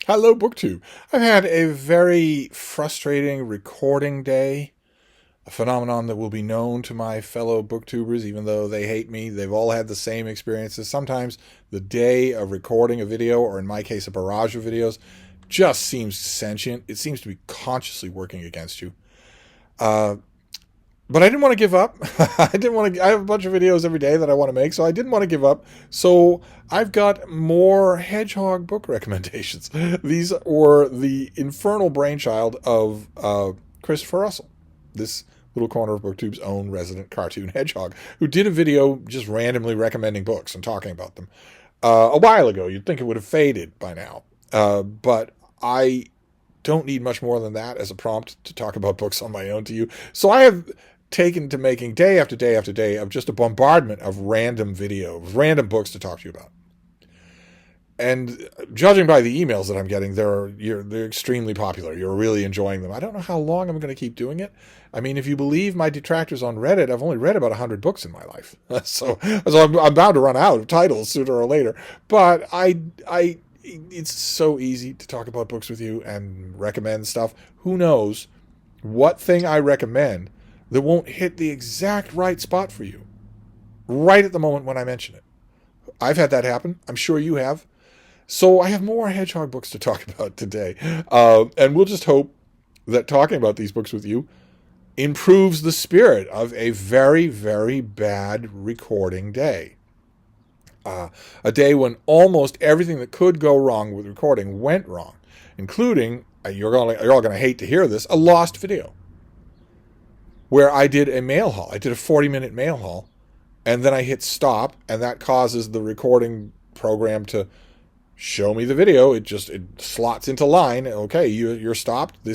Hello, BookTube. I've had a very frustrating recording day, a phenomenon that will be known to my fellow booktubers, even though they hate me. They've all had the same experiences. Sometimes the day of recording a video, or in my case, a barrage of videos, just seems sentient. It seems to be consciously working against you. But I didn't want to give up. I have a bunch of videos every day that I want to make, so I didn't want to give up. So I've got more Hedgehog book recommendations. These were the infernal brainchild of Christopher Russell, this little corner of BookTube's own resident cartoon hedgehog, who did a video just randomly recommending books and talking about them a while ago. You'd think it would have faded by now. But I don't need much more than that as a prompt to talk about books on my own to you. So I have taken to making day after day after day of just a bombardment of random videos, random books to talk to you about. And judging by the emails that I'm getting, they're extremely popular. You're really enjoying them. I don't know how long I'm going to keep doing it. I mean, if you believe my detractors on Reddit, I've only read about 100 books in my life. So I'm bound to run out of titles sooner or later. But it's so easy to talk about books with you and recommend stuff. Who knows what thing I recommend that won't hit the exact right spot for you right at the moment when I mention it. I've had that happen. I'm sure you have. So I have more Hedgehog books to talk about today. And we'll just hope that talking about these books with you improves the spirit of a very, very bad recording day. A day when almost everything that could go wrong with recording went wrong, including, you're all going to hate to hear this, a lost video, where I did a mail haul. I did a 40-minute mail haul, and then I hit stop, and that causes the recording program to show me the video. It slots into line. Okay, you're stopped. Here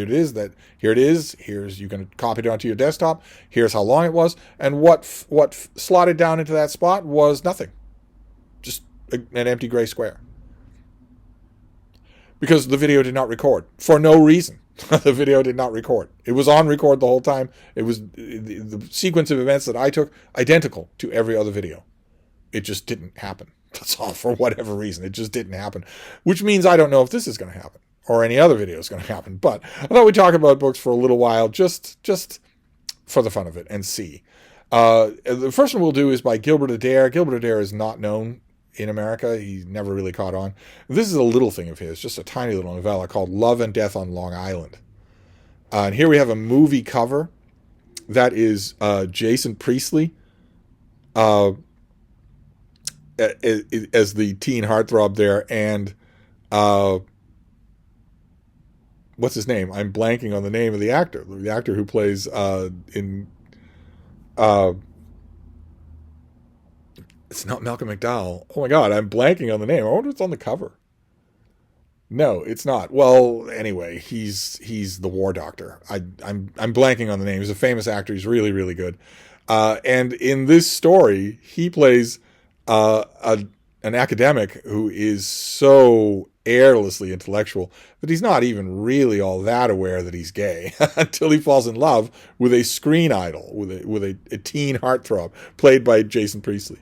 it is. You can copy it onto your desktop. Here's how long it was, and what slotted down into that spot was nothing. Just an empty gray square. Because the video did not record for no reason. The video did not record. It was on record the whole time. It was the sequence of events that I took identical to every other video. It just didn't happen. That's all, for whatever reason. It just didn't happen. Which means I don't know if this is going to happen or any other video is going to happen. But I thought we'd talk about books for a little while, just for the fun of it, and see. The first one we'll do is by Gilbert Adair. Gilbert Adair is not known in America. He never really caught on. This is a little thing of his, just a tiny little novella called Love and Death on Long Island. And here we have a movie cover that is Jason Priestley as the teen heartthrob there, and what's his name? I'm blanking on the name of the actor who plays in it's not Malcolm McDowell. Oh my God, I'm blanking on the name. I wonder what's on the cover. No, it's not. Well, anyway, he's the war doctor. I'm blanking on the name. He's a famous actor. He's really, really good. And in this story, he plays an academic who is so airlessly intellectual that he's not even really all that aware that he's gay until he falls in love with a screen idol, with a teen heartthrob played by Jason Priestley.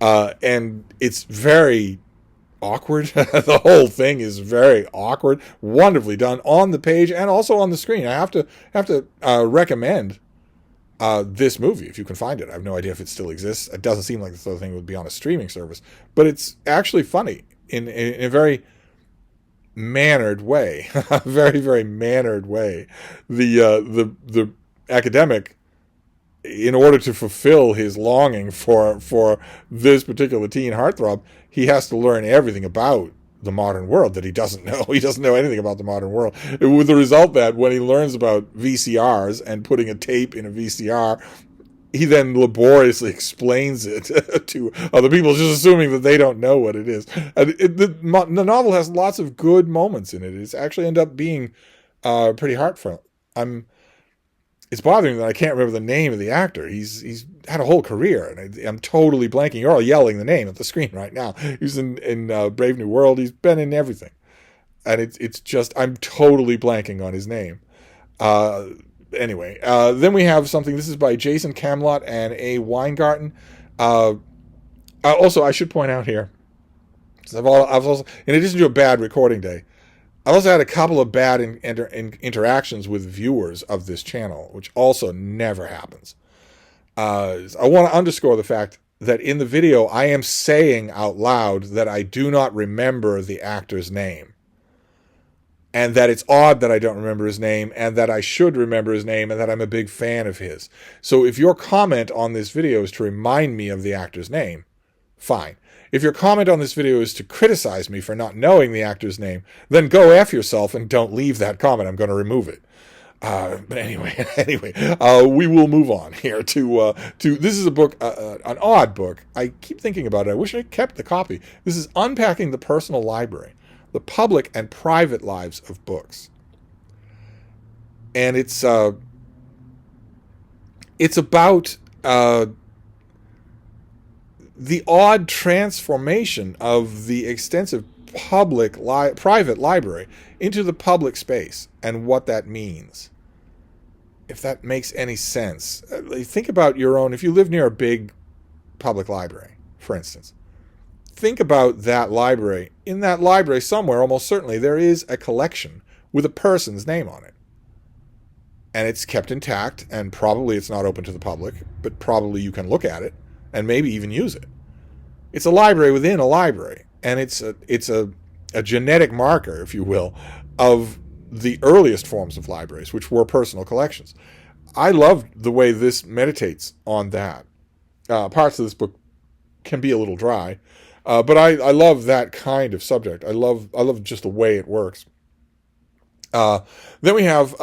And it's very awkward. The whole thing is very awkward, wonderfully done on the page and also on the screen. I have to recommend this movie if you can find it. I have no idea if it still exists. It doesn't seem like the sort of thing would be on a streaming service, but it's actually funny in a very mannered way, a very, very mannered way. The academic, in order to fulfill his longing for this particular teen heartthrob, he has to learn everything about the modern world that he doesn't know. He doesn't know anything about the modern world. With the result that when he learns about VCRs and putting a tape in a VCR, he then laboriously explains it to other people, just assuming that they don't know what it is. And the novel has lots of good moments in it. It's actually ended up being pretty heartfelt. It's bothering that I can't remember the name of the actor. He's had a whole career, and I'm totally blanking. You're all yelling the name at the screen right now. He's in Brave New World. He's been in everything, and it's just I'm totally blanking on his name. Anyway, then we have something. This is by Jason Camelot and A. Weingarten. Also, I should point out here, I've also, in addition to a bad recording day, I've also had a couple of bad interactions with viewers of this channel, which also never happens. I want to underscore the fact that in the video, I am saying out loud that I do not remember the actor's name. And that it's odd that I don't remember his name, and that I should remember his name, and that I'm a big fan of his. So if your comment on this video is to remind me of the actor's name, fine. If your comment on this video is to criticize me for not knowing the actor's name, then go F yourself and don't leave that comment. I'm going to remove it. But anyway, we will move on here to this is a book, an odd book. I keep thinking about it. I wish I kept the copy. This is Unpacking the Personal Library, the Public and Private Lives of Books. And it's about the odd transformation of the extensive private library into the public space and what that means. If that makes any sense. Think about your own, if you live near a big public library, for instance, think about that library. In that library somewhere, almost certainly, there is a collection with a person's name on it. And it's kept intact, and probably it's not open to the public, but probably you can look at it and maybe even use it. It's a library within a library, and it's a genetic marker, if you will, of the earliest forms of libraries, which were personal collections. I love the way this meditates on that. Parts of this book can be a little dry, but I love that kind of subject. I love just the way it works. Then we have,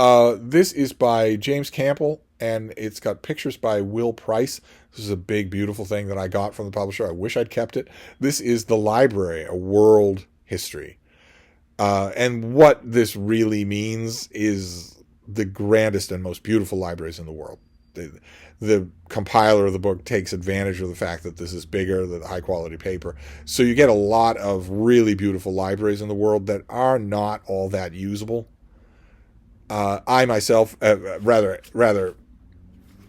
this is by James Campbell, and it's got pictures by Will Price. This is a big, beautiful thing that I got from the publisher. I wish I'd kept it. This is The Library, A World History. And what this really means is the grandest and most beautiful libraries in the world. The compiler of the book takes advantage of the fact that this is bigger, the high quality paper. So you get a lot of really beautiful libraries in the world that are not all that usable. I myself, rather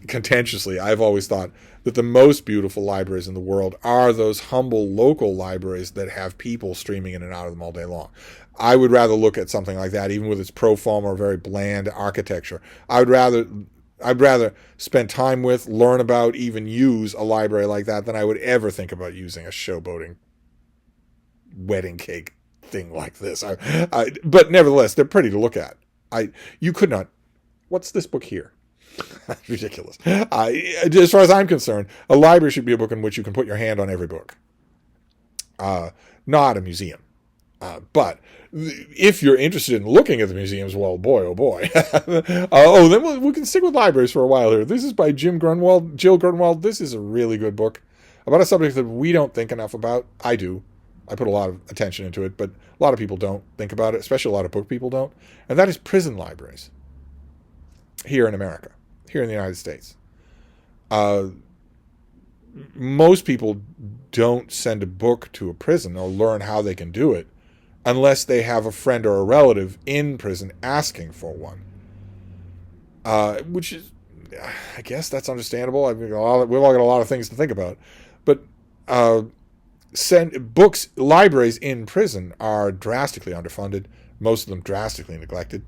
contentiously, I've always thought that the most beautiful libraries in the world are those humble local libraries that have people streaming in and out of them all day long. I would rather look at something like that, even with its pro forma or very bland architecture. I'd rather spend time with, learn about, even use a library like that than I would ever think about using a showboating wedding cake thing like this. But nevertheless, they're pretty to look at. You could not. What's this book here? That's ridiculous. As far as I'm concerned, a library should be a book in which you can put your hand on every book. Not a museum. But if you're interested in looking at the museums, well, boy, oh boy. Then we can stick with libraries for a while here. This is by Jill Grunwald. This is a really good book about a subject that we don't think enough about. I do. I put a lot of attention into it, but a lot of people don't think about it, especially a lot of book people don't. And that is prison libraries here in America, here in the United States. Most people don't send a book to a prison or learn how they can do it unless they have a friend or a relative in prison asking for one. Which is, I guess that's understandable. I mean, we've all got a lot of things to think about. But libraries in prison are drastically underfunded, most of them drastically neglected,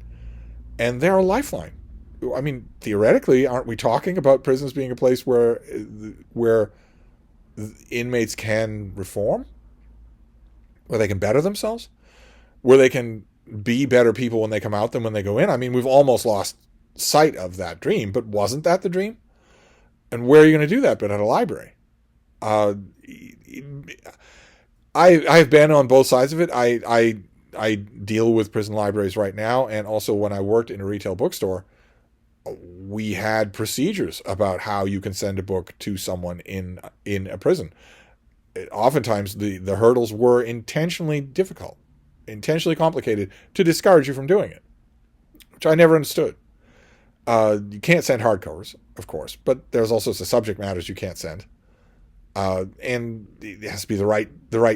and they're a lifeline. I mean, theoretically, aren't we talking about prisons being a place where inmates can reform, where they can better themselves, where they can be better people when they come out than when they go in? I mean, we've almost lost sight of that dream, but wasn't that the dream? And where are you going to do that but at a library? I've been on both sides of it. I deal with prison libraries right now, and also when I worked in a retail bookstore, we had procedures about how you can send a book to someone in a prison. Oftentimes the hurdles were intentionally difficult, intentionally complicated to discourage you from doing it, which I never understood. You can't send hardcovers, of course, but there's all sorts of subject matters you can't send. And it has to be the right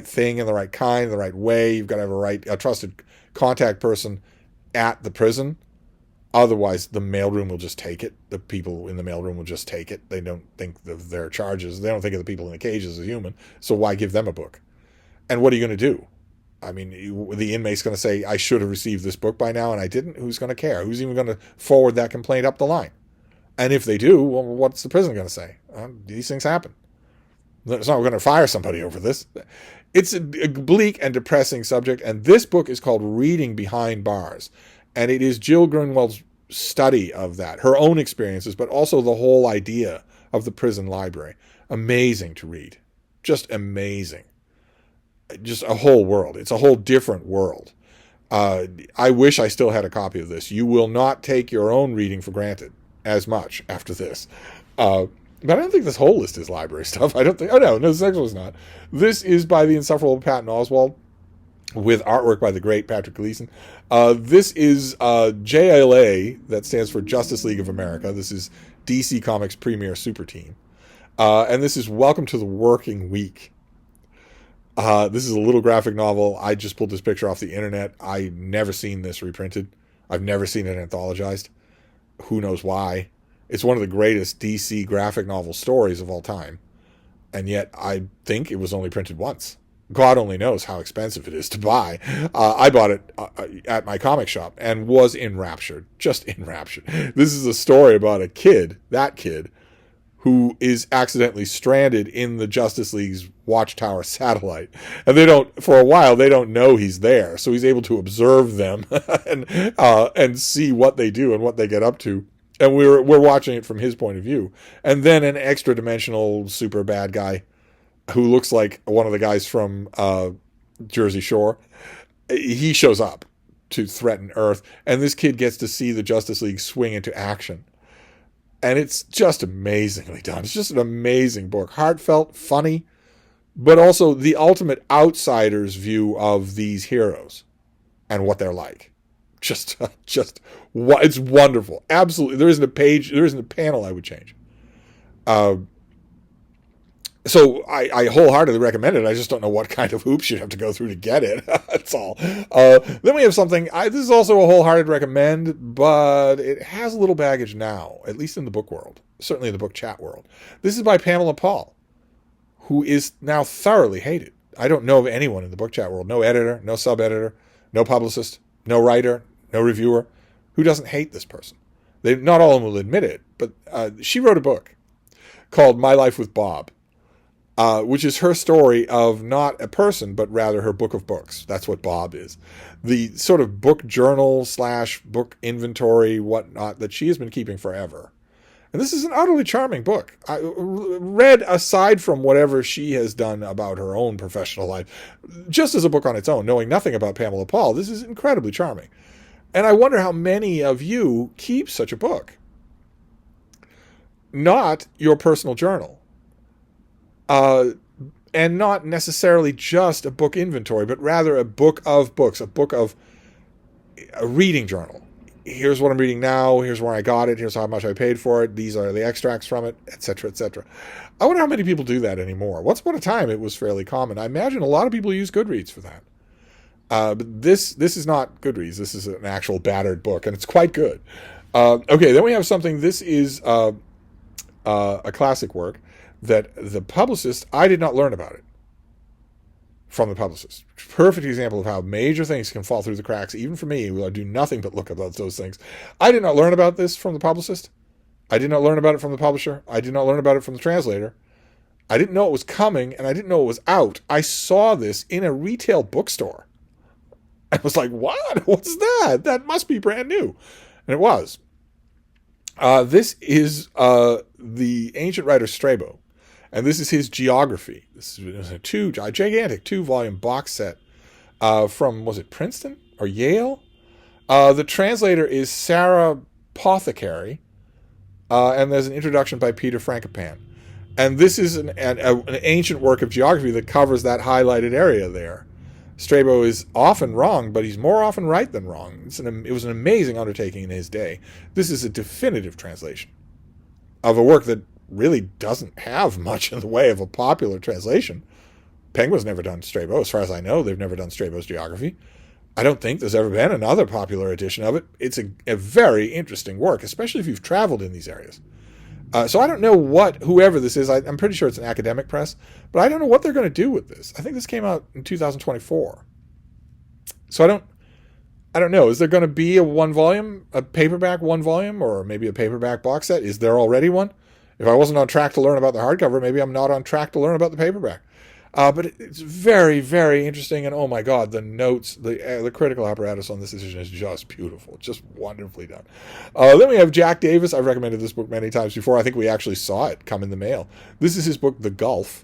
thing and the right kind, the right way. You've got to have a trusted contact person at the prison. Otherwise, the mailroom will just take it. The people in the mailroom will just take it. They don't think of their charges. They don't think of the people in the cages as human. So why give them a book? And what are you going to do? I mean, the inmate's going to say, I should have received this book by now and I didn't. Who's going to care? Who's even going to forward that complaint up the line? And if they do, well, what's the prison going to say? These things happen. It's not going to fire somebody over this. It's a bleak and depressing subject, and this book is called Reading Behind Bars. And it is Jill Grunwald's study of that, her own experiences, but also the whole idea of the prison library. Amazing to read. Just amazing. Just a whole world. It's a whole different world. I wish I still had a copy of this. You will not take your own reading for granted as much after this. But I don't think this whole list is library stuff. I don't think. Oh, no, this next one's not. This is by the insufferable Patton Oswalt with artwork by the great Patrick Gleason. This is JLA, that stands for Justice League of America. This is DC Comics' premier super team. And this is Welcome to the Working Week. This is a little graphic novel. I just pulled this picture off the internet. I've never seen this reprinted. I've never seen it anthologized. Who knows why? It's one of the greatest DC graphic novel stories of all time. And yet I think it was only printed once. God only knows how expensive it is to buy. I bought it at my comic shop and was enraptured. Just enraptured. This is a story about a kid, that kid, who is accidentally stranded in the Justice League's Watchtower satellite. And for a while, they don't know he's there. So he's able to observe them and see what they do and what they get up to. And we're watching it from his point of view. And then an extra dimensional super bad guy who looks like one of the guys from Jersey Shore, he shows up to threaten Earth. And this kid gets to see the Justice League swing into action. And it's just amazingly done. It's just an amazing book. Heartfelt, funny, but also the ultimate outsider's view of these heroes and what they're like. It's wonderful. Absolutely. There isn't a panel I would change. So I wholeheartedly recommend it. I just don't know what kind of hoops you'd have to go through to get it. That's all. Then we have something. This is also a wholehearted recommend, but it has a little baggage now, at least in the book world, certainly in the book chat world. This is by Pamela Paul, who is now thoroughly hated. I don't know of anyone in the book chat world, no editor, no sub-editor, no publicist, no writer, no reviewer, who doesn't hate this person. Not all of them will admit it, but she wrote a book called My Life with Bob. Which is her story of not a person, but rather her book of books. That's what Bob is. The sort of book journal / book inventory, whatnot, that she has been keeping forever. And this is an utterly charming book. I read aside from whatever she has done about her own professional life, just as a book on its own, knowing nothing about Pamela Paul, this is incredibly charming. And I wonder how many of you keep such a book. Not your personal journal. And not necessarily just a book inventory, but rather a book of books, a reading journal. Here's what I'm reading now. Here's where I got it. Here's how much I paid for it. These are the extracts from it, etc., etc. I wonder how many people do that anymore. Once upon a time, it was fairly common. I imagine a lot of people use Goodreads for that. But this is not Goodreads. This is an actual battered book, and it's quite good. Okay, then we have something. This is a classic work that the publicist, I did not learn about it from the publicist. Perfect example of how major things can fall through the cracks, even for me, who I do nothing but look about those things. I did not learn about this from the publicist. I did not learn about it from the publisher. I did not learn about it from the translator. I didn't know it was coming, and I didn't know it was out. I saw this in a retail bookstore. I was like, what? What's that? That must be brand new. And it was. This is the ancient writer Strabo. And this is his geography. This is a gigantic 2-volume box set from, was it Princeton or Yale? The translator is Sarah Pothecary, and there's an introduction by Peter Frankopan. And this is an ancient work of geography that covers that highlighted area there. Strabo is often wrong, but he's more often right than wrong. It was an amazing undertaking in his day. This is a definitive translation of a work that really doesn't have much in the way of a popular translation. Penguin's never done Strabo. As far as I know, they've never done Strabo's geography. I don't think there's ever been another popular edition of it. It's a very interesting work, especially if you've traveled in these areas. So I don't know whoever this is, I'm pretty sure it's an academic press, but I don't know what they're going to do with this. I think this came out in 2024. So I don't know. Is there going to be a paperback one volume, or maybe a paperback box set? Is there already one? If I wasn't on track to learn about the hardcover, maybe I'm not on track to learn about the paperback. But it's very, very interesting, and oh my God, the notes, the critical apparatus on this decision is just beautiful, just wonderfully done. Then we have Jack Davis. I've recommended this book many times before. I think we actually saw it come in the mail. This is his book, The Gulf,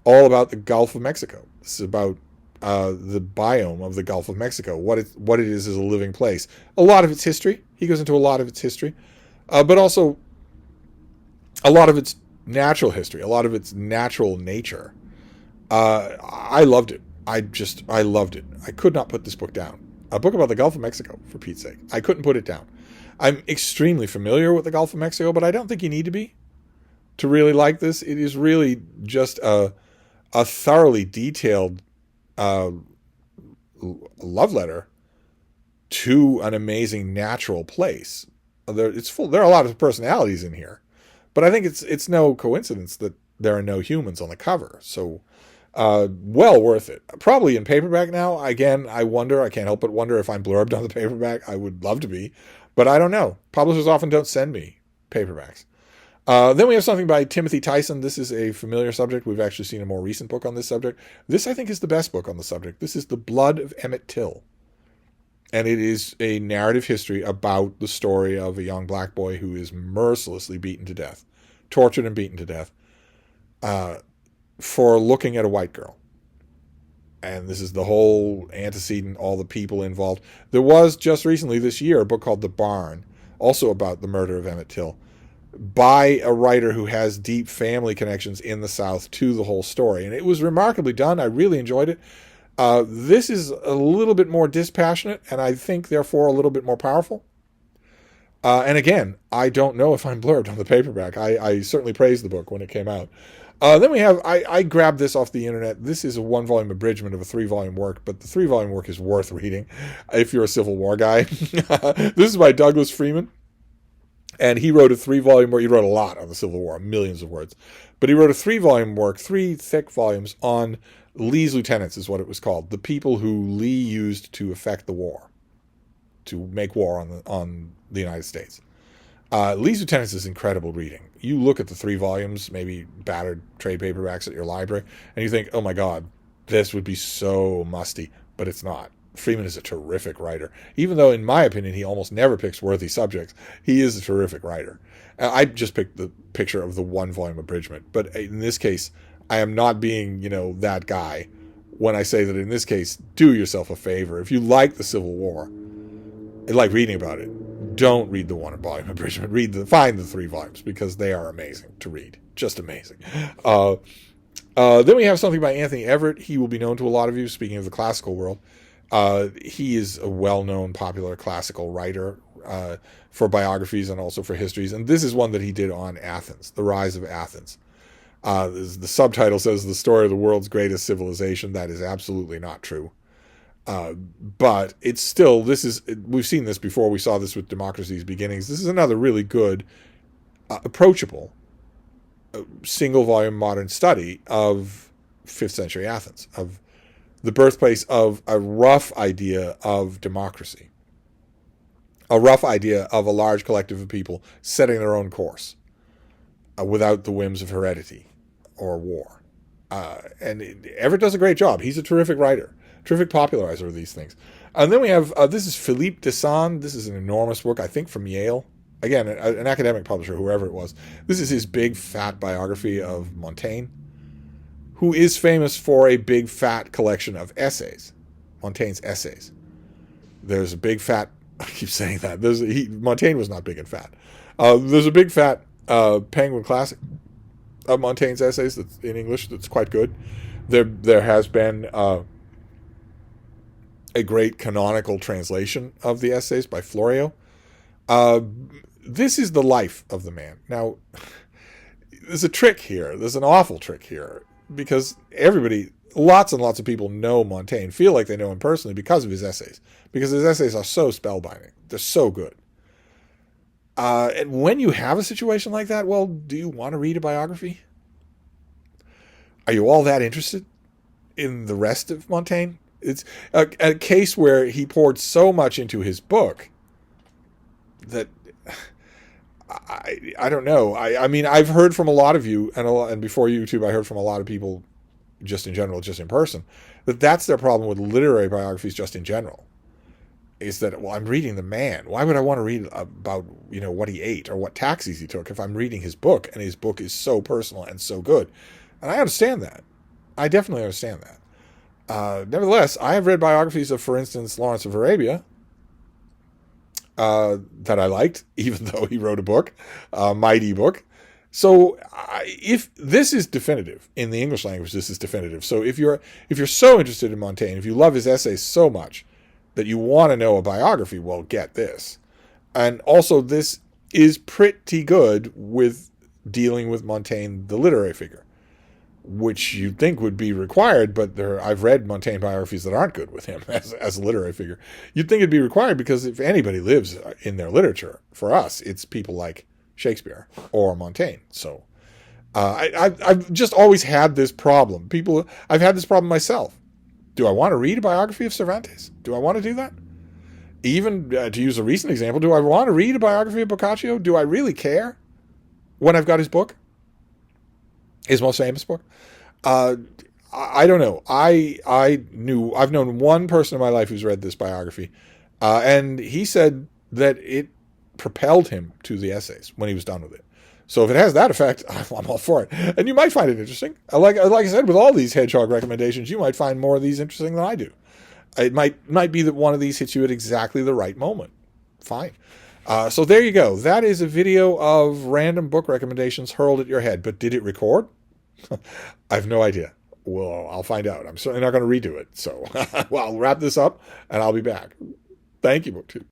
all about the Gulf of Mexico. This is about the biome of the Gulf of Mexico, what it is as a living place. A lot of its history. He goes into a lot of its history, but also a lot of its natural history, a lot of its natural nature. I loved it. I loved it. I could not put this book down. A book about the Gulf of Mexico, for Pete's sake. I couldn't put it down. I'm extremely familiar with the Gulf of Mexico, but I don't think you need to be to really like this. It is really just a thoroughly detailed love letter to an amazing natural place. There are a lot of personalities in here, but I think it's no coincidence that there are no humans on the cover. So, well worth it. Probably in paperback now. Again, I can't help but wonder if I'm blurbed on the paperback. I would love to be, but I don't know. Publishers often don't send me paperbacks. Then we have something by Timothy Tyson. This is a familiar subject. We've actually seen a more recent book on this subject. This, I think, is the best book on the subject. This is The Blood of Emmett Till. And it is a narrative history about the story of a young black boy who is mercilessly beaten to death, tortured and beaten to death, for looking at a white girl. And this is the whole antecedent, all the people involved. There was just recently this year a book called The Barn, also about the murder of Emmett Till, by a writer who has deep family connections in the South to the whole story. And it was remarkably done. I really enjoyed it. This is a little bit more dispassionate, and I think, therefore, a little bit more powerful. And again, I don't know if I'm blurbed on the paperback. I certainly praised the book when it came out. Then we have, I grabbed this off the internet. This is a 1-volume abridgment of a 3-volume work, but the 3-volume work is worth reading if you're a Civil War guy. This is by Douglas Freeman. And he wrote a 3-volume work. He wrote a lot on the Civil War, millions of words. But he wrote a 3-volume work, 3 thick volumes on Lee's lieutenants is what it was called. The people who Lee used to effect the war, to make war on the United States. Lee's lieutenants is incredible reading. You look at the 3 volumes, maybe battered trade paperbacks at your library, and you think, oh my God, this would be so musty, but it's not. Freeman is a terrific writer. Even though, in my opinion, he almost never picks worthy subjects, he is a terrific writer. I just picked the picture of the 1-volume abridgment, but in this case, I am not being, that guy when I say that in this case, do yourself a favor. If you like the Civil War and like reading about it, don't read the 1-volume abridgment. Find the 3 volumes, because they are amazing to read. Just amazing. Then we have something by Anthony Everett. He will be known to a lot of you, speaking of the classical world. He is a well-known, popular classical writer for biographies and also for histories. And this is one that he did on Athens, the Rise of Athens. The subtitle says, the story of the world's greatest civilization. That is absolutely not true. But it's still, we've seen this before. We saw this with Democracy's Beginnings. This is another really good, approachable, single-volume modern study of 5th century Athens, of the birthplace of a rough idea of democracy, a rough idea of a large collective of people setting their own course without the whims of heredity or war. And Everett does a great job. He's a terrific writer, terrific popularizer of these things. And then we have, this is Philippe Descend. This is an enormous book, I think from Yale. Again, an academic publisher, whoever it was. This is his big, fat biography of Montaigne, who is famous for a big, fat collection of essays, Montaigne's essays. There's a big, fat, I keep saying that, Montaigne was not big and fat. There's a big, fat Penguin Classic of Montaigne's essays that's in English that's quite good. There has been a great canonical translation of the essays by Florio. This is the life of the man. Now, there's a trick here. There's an awful trick here, because everybody, lots and lots of people know Montaigne, feel like they know him personally because of his essays, because his essays are so spellbinding. They're so good. And when you have a situation like that, well, do you want to read a biography? Are you all that interested in the rest of Montaigne? It's a case where he poured so much into his book that I don't know. I mean, I've heard from a lot of you, and before YouTube, I heard from a lot of people just in general, just in person, that that's their problem with literary biographies just in general. Is that, well, I'm reading the man. Why would I want to read about, what he ate or what taxis he took if I'm reading his book, and his book is so personal and so good? And I understand that. I definitely understand that. Nevertheless, I have read biographies of, for instance, Lawrence of Arabia, that I liked, even though he wrote a book, a mighty book. So if this is definitive in the English language, this is definitive. So if you're so interested in Montaigne, if you love his essays so much that you want to know a biography, well, get this. And also, this is pretty good with dealing with Montaigne, the literary figure, which you'd think would be required, but I've read Montaigne biographies that aren't good with him as a literary figure. You'd think it'd be required because if anybody lives in their literature, for us, it's people like Shakespeare or Montaigne. So I've just always had this problem. I've had this problem myself. Do I want to read a biography of Cervantes? Do I want to do that? Even to use a recent example, do I want to read a biography of Boccaccio? Do I really care when I've got his book? His most famous book? I don't know. I've known one person in my life who's read this biography, and he said that it propelled him to the essays when he was done with it. So if it has that effect, I'm all for it. And you might find it interesting. Like I said, with all these Hedgehog recommendations, you might find more of these interesting than I do. It might be that one of these hits you at exactly the right moment. Fine. So there you go. That is a video of random book recommendations hurled at your head. But did it record? I have no idea. Well, I'll find out. I'm certainly not going to redo it. So well, I'll wrap this up, and I'll be back. Thank you, BookTube.